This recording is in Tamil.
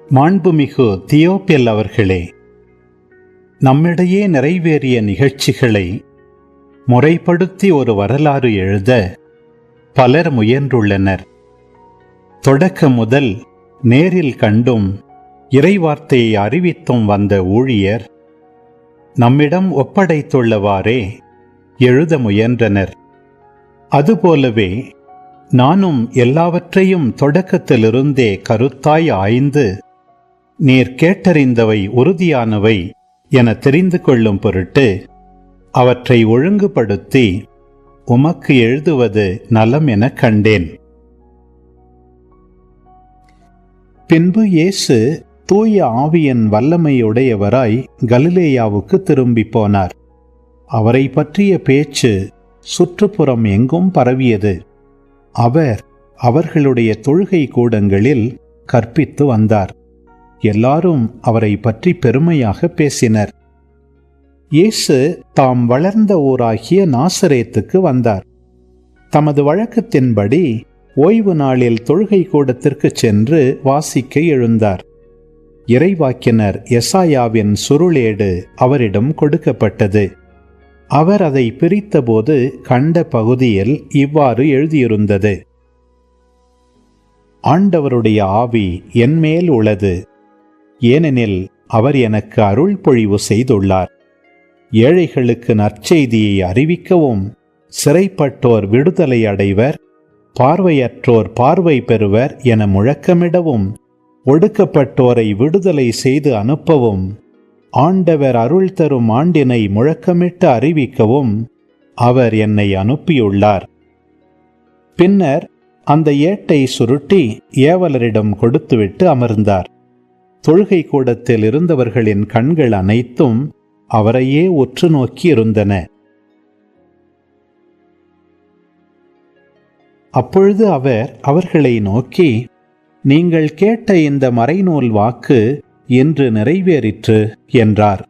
மாண்புமிகு தியோப்பில் அவர்களே, நம்மிடையே நிறைவேறிய நிகழ்ச்சிகளை முறைப்படுத்தி ஒரு வரலாறு எழுத பலர் முயன்றுள்ளனர். தொடக்கம் முதல் நேரில் கண்டும் இறைவார்த்தையை அறிவித்தும் வந்த ஊழியர் நம்மிடம் ஒப்படைத்துள்ளவாறே எழுத முயன்றனர். அதுபோலவே நானும் எல்லாவற்றையும் தொடக்கத்திலிருந்தே கருத்தாய் ஆய்ந்து நீர் கேட்டறிந்தவை உறுதியானவை என தெரிந்து கொள்ளும் பொருட்டு அவற்றை ஒழுங்குபடுத்தி உமக்கு எழுதுவது நலம் என கண்டேன். பின்பு இயேசு தூய ஆவியின் வல்லமையுடையவராய் கலிலேயாவுக்கு திரும்பி போனார். அவரை பற்றிய பேச்சு சுற்றுப்புறம் எங்கும் பரவியது. அவர் அவர்களுடைய தொழுகை கூடங்களில் கற்பித்து வந்தார். எல்லாரும் அவரை பற்றி பெருமையாக பேசினர். இயேசு தாம் வளர்ந்த ஊராகிய நாசரேத்துக்கு வந்தார். தமது வழக்கத்தின்படி ஓய்வு நாளில் தொழுகை கூடத்திற்கு சென்று வாசிக்க எழுந்தார். இறைவாக்கினர் எசாயாவின் சுருளேடு அவரிடம் கொடுக்கப்பட்டது. அவர் அதை பிரித்தபோது கண்ட பகுதியில் இவ்வாறு எழுதியிருந்தது: ஆண்டவருடைய ஆவி என்மேல் உள்ளது, ஏனெனில் அவர் எனக்கு அருள் பொழிவு செய்துள்ளார். ஏழைகளுக்கு நற்செய்தியை அறிவிக்கவும், சிறைப்பட்டோர் விடுதலை அடைவர், பார்வையற்றோர் பார்வை பெறுவர் என முழக்கமிடவும், ஒடுக்கப்பட்டோரை விடுதலை செய்து அனுப்பவும், ஆண்டவர் அருள் தரும் ஆண்டினை முழக்கமிட்டு அறிவிக்கவும் அவர் என்னை அனுப்பியுள்ளார். பின்னர் அந்த ஏட்டை சுருட்டி ஏவலரிடம் கொடுத்துவிட்டு அமர்ந்தார். தொழுகை கூடத்தில் இருந்தவர்களின் கண்கள் அனைத்தும் அவரையே உற்று நோக்கி இருந்தன. அப்பொழுது அவர் அவர்களை நோக்கி, நீங்கள் கேட்ட இந்த மறைநூல் வாக்கு இன்று நிறைவேறிற்று என்றார்.